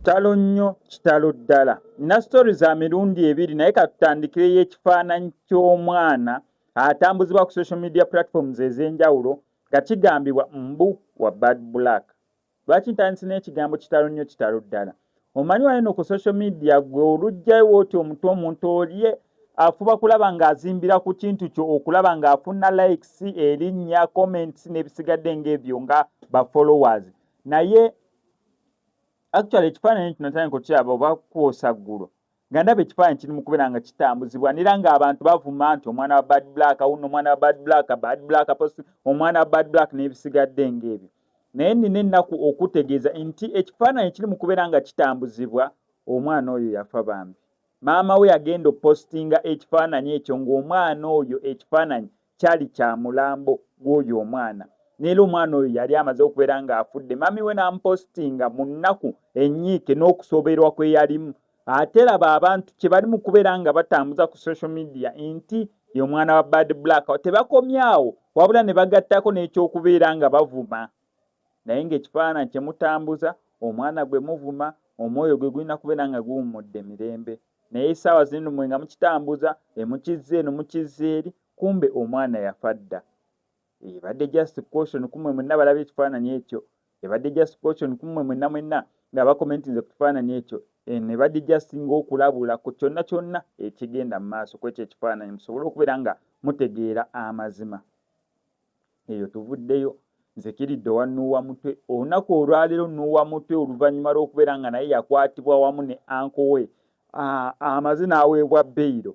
kitalo nnyo kitalo ddala. Nina stories za mirundi ebiri naye katutandikireyo ekifaananyi ky'omwana atambuzibwa ku social media platforms ez'enjawulo nga kigambibwa mbu wa Bad Black. Lwaki ntandise n'ekigambo kitalo nnyo kitalo ddala? Omanyi wano ku social media gwe olugjayo wooti omuntu oli afuba kulaba ng'azimbira ku kintu kyo okulaba ng'afuna likes, erinnya, comments n'ebisigadde ng'ebyo nga ba followers. Naye actually ekifaananyi kino natandika okukiraba oba kwosa ggulu nga ndaba ekifaananyi kiri mu kubeera nga kitambuzibwa nera ng'abantu bavuma nti omwana wa Bad Black, wuno omwana wa Bad Black post, omwana wa Bad Black n'ebisigadde ng'ebyo. Naye nina ennaku okutegeeza nti ekifaananyi kiri mu kubeera nga kitambuzibwa omwana oyo yafa bambi. Maama we yagenda opostinga ekifaananyi ekyo ng'omwana oyo ekifaananyi kyali kya mulambo gw'oyo omwana. Neera omwana oyo yali amaze okubeera ng'afudde. Mami we n'amupostinga mu nnaku ennyiike n'okusoberwa kwe yalimu. Ate laba abantu kye bali mu kubeera nga batambuza ku social media nti ye omwana wa Bad Black. Tebakomyawo wabula ne bagattako n'ekyokubeera nga bavuma. Naye ng'ekifaananyi kye mutambuza omwana gwe muvuma, omwoyo gwe gulina kubeera nga guwummudde mirembe. Naye essaawa zino mwe nga mukitambuza mukizza eno mukizza eri, kumbe omwana yafa dda. Ebadde just caution kumwe mwenna balaba ekifaananyi ekyo. Ebadde just caution kumwe mwenna nga bakomentinze ku kifaananyi ekyo. Ne badde just ng'okulabula ku kyonna kyonna ekigenda mu maaso kw'ekyo ekifaananyi musobole okubeera nga mutegeera amazima. Eyo tuvuddeyo. Nze Kiridde owa Mutwe. Olunaku olwaleero Nuuwa Mutwe oluvannyuma lw'okubeera nga naye yakwatibwa wamu ne anko we amaze n'aweebwa beyiro.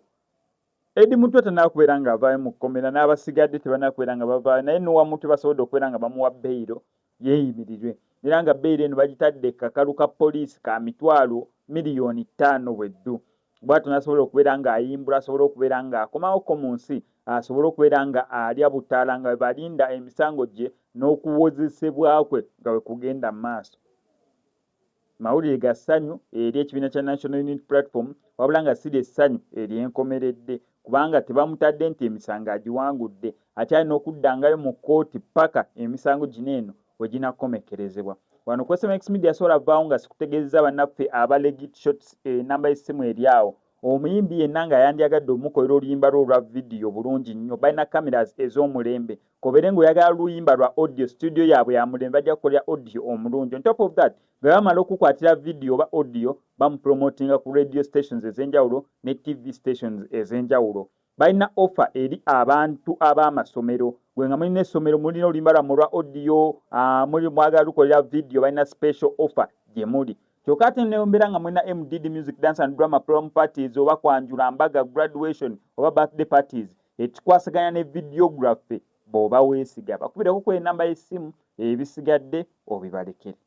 Edi Mutwe tanaakubeera ng'avaayo mu kkomera n'abasigadde tebanaakubeera nga bavaayo, naye Nuuwa Mutwe basobodde okubeera nga bamuwa beyiro yeeyimirirwe. Era nga beyiro eno bagitadde kakalu ka poliisi ka mitwalo miliyoni 5 bweddu. Bw'atyo n'asobola okubeera ng'ayimbula, asobola okubeera ng'akomawoko mu nsi, asobola okubeera nga alya butaala nga balinda emisango gye n'okuwozesebwa kwe nga bwe kugenda mu maaso. Mawulire ga ssanyu eri ekibiina kya National Unity Platform, wabula nga si ly'essanyu ery'enkomeredde kubanga tebamutadde nti emisango agiwangudde, ate alina okuddangayo mu kkooti paka emisango gino eno we ginakomekerezebwa. Wano ku SMX Media sobola vaawo nga sikutegeezeza bannaffe aba Legit Shots enamba y'essimu eri awo. Omuyimbi yenna nga yandyagadde omukolera oluyimba lwe olwa vidiyo bulungi nnyo, balina cameras ez'omulembe. Kobeere ng'oyagala luyimba lwa audio, studio yaabwe ya mulembe bajja kukolera audio omulungi. On top of that, nga bamala okukwatira vidiyo oba audio bamupromotinga ku radio stations ez'enjawulo ne TV stations ez'enjawulo. Balina offer eri abantu ab'amasomero. Gwe nga mulina essomero mulina oluyimba lwammwe olwa audio, mwagala lukolera vidiyo, balina special offer gye muli. Kyokka ate neyombera nga mulina MDD Music Dance and Drama Prom parties oba kwanjula mbaga, graduation oba birthday parties, ekikwasaganya ne videography bw'oba weesiga. Bakubireko ku enamba y'essimu, ebisigadde obibalekere.